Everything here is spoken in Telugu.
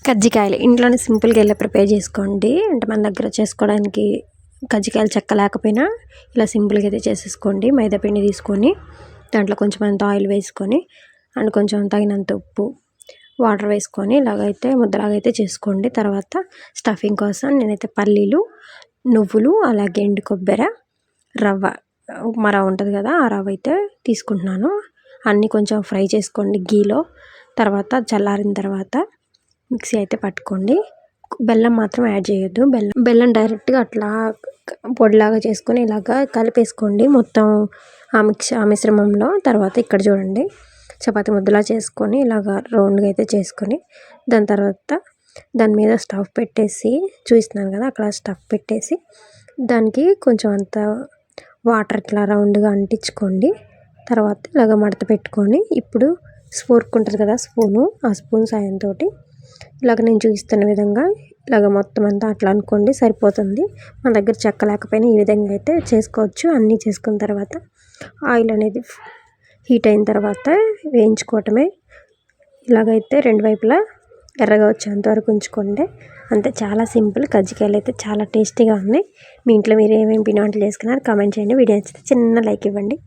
కజ్జికాయలు ఇంట్లోనే సింపుల్గా ఎలా ప్రిపేర్ చేసుకోండి. అంటే మన దగ్గర చేసుకోవడానికి కజ్జికాయలు చెక్క లేకపోయినా ఇలా సింపుల్గా అయితే చేసేసుకోండి. మైదా పిండి తీసుకొని దాంట్లో కొంచెం అంత ఆయిల్ వేసుకొని అండ్ కొంచెం తగినంత ఉప్పు వాటర్ వేసుకొని ఇలాగైతే ముద్దలాగైతే చేసుకోండి. తర్వాత స్టఫింగ్ కోసం నేనైతే పల్లీలు, నువ్వులు, అలాగే ఎండు కొబ్బరి, రవ్వ, ఉప్మా రవ్వ ఉంటుంది కదా, ఆ రవ్వ అయితే తీసుకుంటున్నాను. అన్నీ కొంచెం ఫ్రై చేసుకోండి గీలో. తర్వాత చల్లారిన తర్వాత మిక్సీ అయితే పట్టుకోండి. బెల్లం మాత్రం యాడ్ చేయొద్దు. బెల్లం డైరెక్ట్గా అట్లా పొడిలాగా చేసుకొని ఇలాగా కలిపేసుకోండి మొత్తం ఆ మిశ్రమంలో. తర్వాత ఇక్కడ చూడండి, చపాతి ముద్దలా చేసుకొని ఇలాగా రౌండ్గా అయితే చేసుకొని దాని తర్వాత దాని మీద స్టఫ్ పెట్టేసి చూపిస్తున్నాను కదా, అక్కడ స్టఫ్ పెట్టేసి దానికి కొంచెం అంత వాటర్ ఇట్లా రౌండ్గా అంటించుకోండి. తర్వాత ఇలాగ మడత పెట్టుకొని ఇప్పుడు ఫోర్క్ ఉంటుంది కదా, ఆ స్పూన్ సాయంతో ఇలాగ నేను చూపిస్తున్న విధంగా ఇలాగ మొత్తం అంతా అట్లా అనుకోండి, సరిపోతుంది. మన దగ్గర చెక్క లేకపోయినా ఈ విధంగా అయితే చేసుకోవచ్చు. అన్నీ చేసుకున్న తర్వాత ఆయిల్ అనేది హీట్ అయిన తర్వాత వేయించుకోవటమే. ఇలాగైతే రెండు వైపులా ఎర్రగా వచ్చేంతవరకు ఉంచుకోండి. అంతే, చాలా సింపుల్. కజ్జికాయలు అయితే చాలా టేస్టీగా ఉన్నాయి. మీ ఇంట్లో మీరు ఏమేమి పిండి వంటలు చేసుకున్నారు కామెంట్ చేయండి. వీడియో నచ్చితే చిన్న లైక్ ఇవ్వండి.